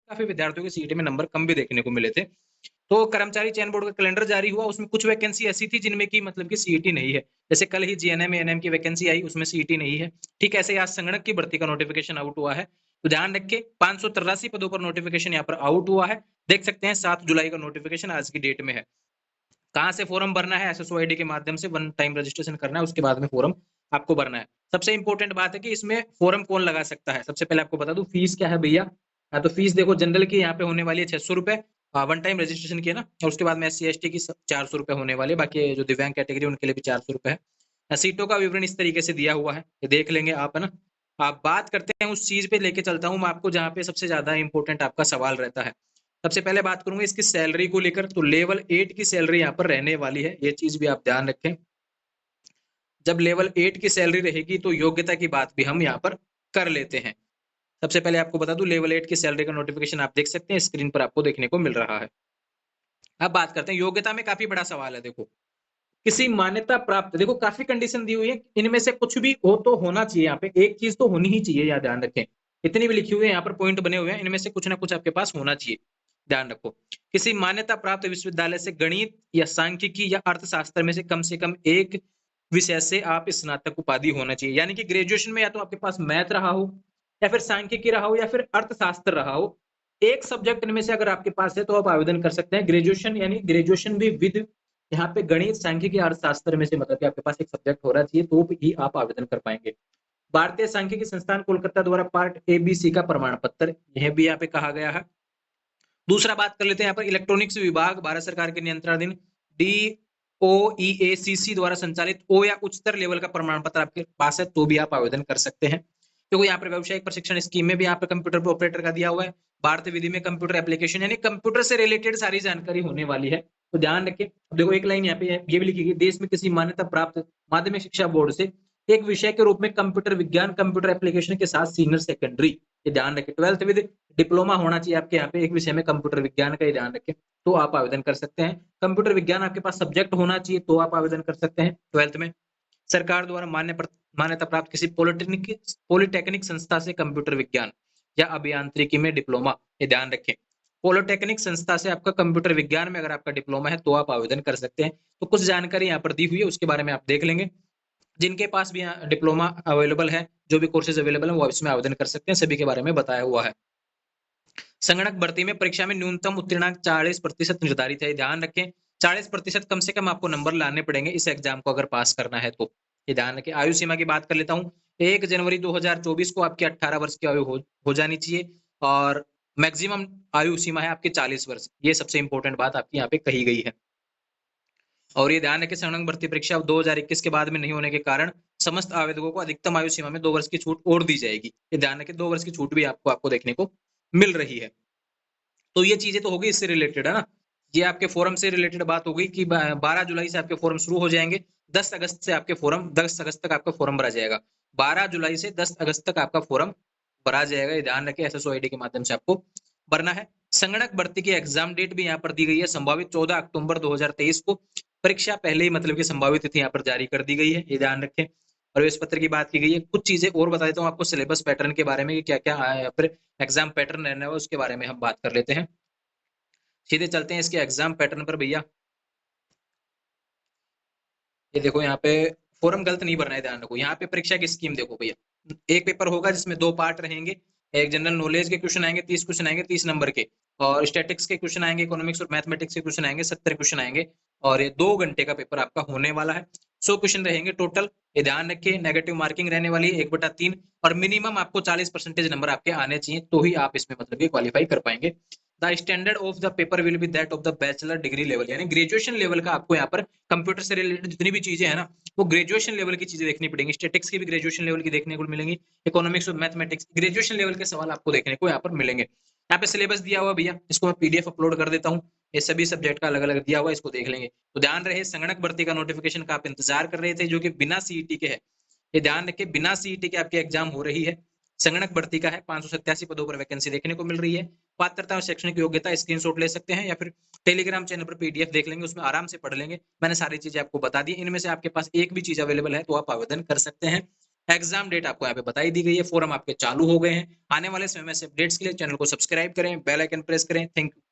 काफी विद्यार्थियों के सीईटी में नंबर कम भी देखने को मिले थे। तो कर्मचारी चयन बोर्ड का कैलेंडर जारी हुआ, उसमें कुछ वैकेंसी ऐसी थी जिनमें की मतलब की सीईटी नहीं है। जैसे कल ही जीएनएम एएनएम की वैकेंसी आई, उसमें सीईटी नहीं है। ठीक ऐसे ही आज संगणक की भर्ती का नोटिफिकेशन आउट हुआ है। तो ध्यान रखें 583 पदों पर नोटिफिकेशन यहाँ पर आउट हुआ है। देख सकते हैं 7 जुलाई का नोटिफिकेशन आज की डेट में है। कहाँ से फॉर्म भरना है? एसएसओ आईडी के माध्यम से वन टाइम रजिस्ट्रेशन करना है, उसके बाद में फॉर्म आपको भरना है। सबसे इंपॉर्टेंट बात है कि इसमें फॉर्म कौन लगा सकता है। सबसे पहले आपको बता दूं फीस क्या है भैया। हाँ, तो फीस देखो जनरल की यहाँ पे होने वाली है 600 रुपए, वन टाइम रजिस्ट्रेशन की है ना, और उसके बाद में एससी एसटी की 400 रुपए होने वाले, बाकी जो दिव्यांग कैटेगरी उनके लिए भी 400 रुपए है। सीटों का विवरण इस तरीके से दिया हुआ है, ये देख लेंगे आप, है ना। आप बात करते हैं उस चीज पे लेके चलता हूँ मैं आपको जहाँ पे सबसे ज्यादा इंपॉर्टेंट आपका सवाल रहता है। सबसे पहले बात करूंगा इसकी सैलरी को लेकर, तो लेवल 8 की सैलरी यहाँ पर रहने वाली है, ये चीज भी आप ध्यान रखें। जब लेवल 8 की सैलरी रहेगी तो योग्यता की बात भी हम यहाँ पर कर लेते हैं। सबसे पहले आपको बता दूं लेवल 8 की सैलरी का नोटिफिकेशन आप देख सकते हैं, स्क्रीन पर आपको देखने को मिल रहा है। अब बात करते हैं योग्यता में, काफी बड़ा सवाल है। देखो किसी मान्यता प्राप्त, देखो काफी कंडीशन दी हुई है, इनमें से कुछ भी हो तो होना चाहिए, यहाँ पे एक चीज तो होनी ही चाहिए, याद ध्यान रखें। इतनी भी लिखी हुई है यहाँ पर, पॉइंट बने हुए हैं, इनमें से कुछ ना कुछ आपके पास होना चाहिए, ध्यान रखो। किसी मान्यता प्राप्त विश्वविद्यालय से गणित या सांख्यिकी या अर्थशास्त्र में से कम एक विषय से आप स्नातक उपाधि होना चाहिए। यानी कि ग्रेजुएशन में या तो आपके पास मैथ रहा हो, या फिर सांख्यिकी रहा हो, या फिर अर्थशास्त्र रहा हो, एक सब्जेक्ट इनमें से अगर आपके पास है तो आप आवेदन कर सकते हैं। ग्रेजुएशन यानी ग्रेजुएशन भी विद यहाँ पे गणित सांख्यिकी अर्थशास्त्र में से मतलब कि आपके पास एक सब्जेक्ट होना चाहिए, तो ही आप आवेदन कर पाएंगे। भारतीय सांख्यिकी संस्थान कोलकाता द्वारा पार्ट ABC का प्रमाण पत्र, यह भी यहाँ पे कहा गया है। दूसरा बात कर लेते हैं यहाँ पर इलेक्ट्रॉनिक्स विभाग भारत सरकार के नियंत्रणाधीन DOEACC द्वारा संचालित ओ या उच्चतर लेवल का प्रमाण पत्र आपके पास है तो भी आप आवेदन कर सकते हैं। क्योंकि यहाँ पर व्यावसायिक प्रशिक्षण स्कीम में भी यहाँ पे कंप्यूटर ऑपरेटर का दिया हुआ है। भारतीय विधि में कंप्यूटर एप्लीकेशन यानी कंप्यूटर से रिलेटेड सारी जानकारी होने वाली है, तो ध्यान रखें। देखो एक लाइन यहाँ पे ये भी लिखी गई, देश में किसी मान्यता प्राप्त माध्यमिक शिक्षा बोर्ड से एक विषय के रूप में कंप्यूटर विज्ञान कंप्यूटर एप्लीकेशन के साथ सीनियर सेकेंडरी, ये ध्यान रखें। 12th विद डिप्लोमा होना चाहिए आपके यहाँ पे एक विषय में कंप्यूटर विज्ञान का, ये ध्यान रखें, तो आप आवेदन कर सकते हैं। कंप्यूटर विज्ञान आपके पास सब्जेक्ट होना चाहिए तो आप आवेदन कर सकते हैं 12th में। सरकार द्वारा मान्यता प्राप्त किसी पॉलिटेक्निक संस्था से कंप्यूटर विज्ञान या अभियांत्रिकी में डिप्लोमा, ये ध्यान रखें। पॉलिटेक्निक संस्था से आपका कंप्यूटर विज्ञान में अगर आपका डिप्लोमा है तो आप आवेदन कर सकते हैं। तो कुछ जानकारी यहाँ पर दी हुई है, उसके बारे में आप देख लेंगे। जिनके पास भी यहाँ डिप्लोमा अवेलेबल है, जो भी कोर्सेज अवेलेबल है वो इसमें आवेदन कर सकते हैं, सभी के बारे में बताया हुआ है। संगणक भर्ती में परीक्षा में न्यूनतम उत्तीर्णांक 40% निर्धारित है, ध्यान रखें। 40% कम से कम आपको नंबर लाने पड़ेंगे इस एग्जाम को अगर पास करना है तो, ये ध्यान रखें। आयु सीमा की बात कर लेता हूँ, 1 जनवरी 2024 को आपकी 18 वर्ष की आयु हो जानी चाहिए, और मैक्सिमम आयु सीमा है आपकी 40 वर्ष, ये सबसे इंपॉर्टेंट बात आपकी यहाँ पे कही गई है। और ये ध्यान रखें संगणक भर्ती परीक्षा 2021 के बाद में नहीं होने के कारण समस्त आवेदकों को अधिकतम आयु सीमा में 2 वर्ष की छूट और दी जाएगी, ये ध्यान रखें। 2 वर्ष की छूट भी आपको देखने को मिल रही है। तो ये चीजें तो होगी इससे रिलेटेड, है ना। ये आपके फोरम से रिलेटेड बात हो गई कि 12 जुलाई से आपके फोरम शुरू हो जाएंगे, 10 अगस्त से आपके फोरम 10 अगस्त तक आपका फोरम भरा जाएगा। 12 जुलाई से 10 अगस्त तक आपका फोरम भरा जाएगा, ये ध्यान रखें। एसएसओ आईडी के माध्यम से आपको भरना है। संगणक भर्ती की एग्जाम डेट भी यहाँ पर दी गई है, संभावित 14 अक्टूबर 2023 को। परीक्षा पहले ही मतलब कि संभावित तिथि यहाँ पर जारी कर दी गई है, ये ध्यान रखें। प्रवेश पत्र की बात की गई है। कुछ चीजें और बता देता हूँ आपको सिलेबस पैटर्न के बारे में, क्या क्या आया है, फिर एग्जाम पैटर्न रहने वाला उसके बारे में हम बात कर लेते हैं। सीधे चलते हैं इसके एग्जाम पैटर्न पर भैया। ये देखो यहाँ पे फॉर्म गलत नहीं भरना है, ध्यान रखो। यहाँ पे परीक्षा की स्कीम देखो भैया, एक पेपर होगा जिसमें 2 पार्ट रहेंगे। एक जनरल नॉलेज के क्वेश्चन आएंगे, 30 क्वेश्चन आएंगे 30 नंबर के, और स्टैटिक्स के क्वेश्चन आएंगे, इकोनॉमिक्स और मैथमेटिक्स के क्वेश्चन आएंगे, 70 क्वेश्चन आएंगे। और ये 2 घंटे का पेपर आपका होने वाला है। 100 क्वेश्चन रहेंगे टोटल, ये ध्यान रखिए। नेगेटिव मार्किंग रहने वाली है 1/3, और मिनिमम आपको 40% नंबर आपके आने चाहिए, तो ही आप इसमें मतलब क्वालिफाई कर पाएंगे। The standard of the paper will be that of the bachelor degree level, यानी ग्रेजुएशन लेवल का आपको यहाँ पर कंप्यूटर से रिलेटेड जितनी भी चीजें है ना, वो ग्रेजुएशन लेवल की चीजें देखनी पड़ेंगी। स्टैटिक्स की भी ग्रेजुएशन लेवल की देखने को मिलेंगी, इकोनॉमिक्स और मैथमेटिक्स ग्रेजुएशन लेवल के सवाल आपको देखने को यहाँ पर मिलेंगे। यहाँ पे सिलेबस दिया हुआ भैया, इसको मैं पीडीएफ अपलोड कर देता हूँ, ये सभी सब्जेक्ट का अलग अलग दिया हुआ है, इसको देख लेंगे। तो ध्यान रहे संगणक भर्ती का नोटिफिकेशन का आप इंतजार कर रहे थे, जो कि बिना सीईटी के है, ये ध्यान रखिए। बिना सीईटी के आपकी एग्जाम हो रही है, संगणक भर्ती का है। 587 पदों पर वैकेंसी देखने को मिल रही है। पात्रता और शैक्षणिक योग्यता स्क्रीनशॉट ले सकते हैं, या फिर टेलीग्राम चैनल पर पीडीएफ देख लेंगे, उसमें आराम से पढ़ लेंगे। मैंने सारी चीजें आपको बता दी, इनमें से आपके पास एक भी चीज अवेलेबल है तो आप आवेदन कर सकते हैं। एग्जाम डेट आपको यहाँ पे बताई दी गई है, फॉर्म आपके चालू हो गए हैं। आने वाले समय में से अपडेट्स के लिए चैनल को सब्सक्राइब करें, बेल आइकन प्रेस करें। Thank you.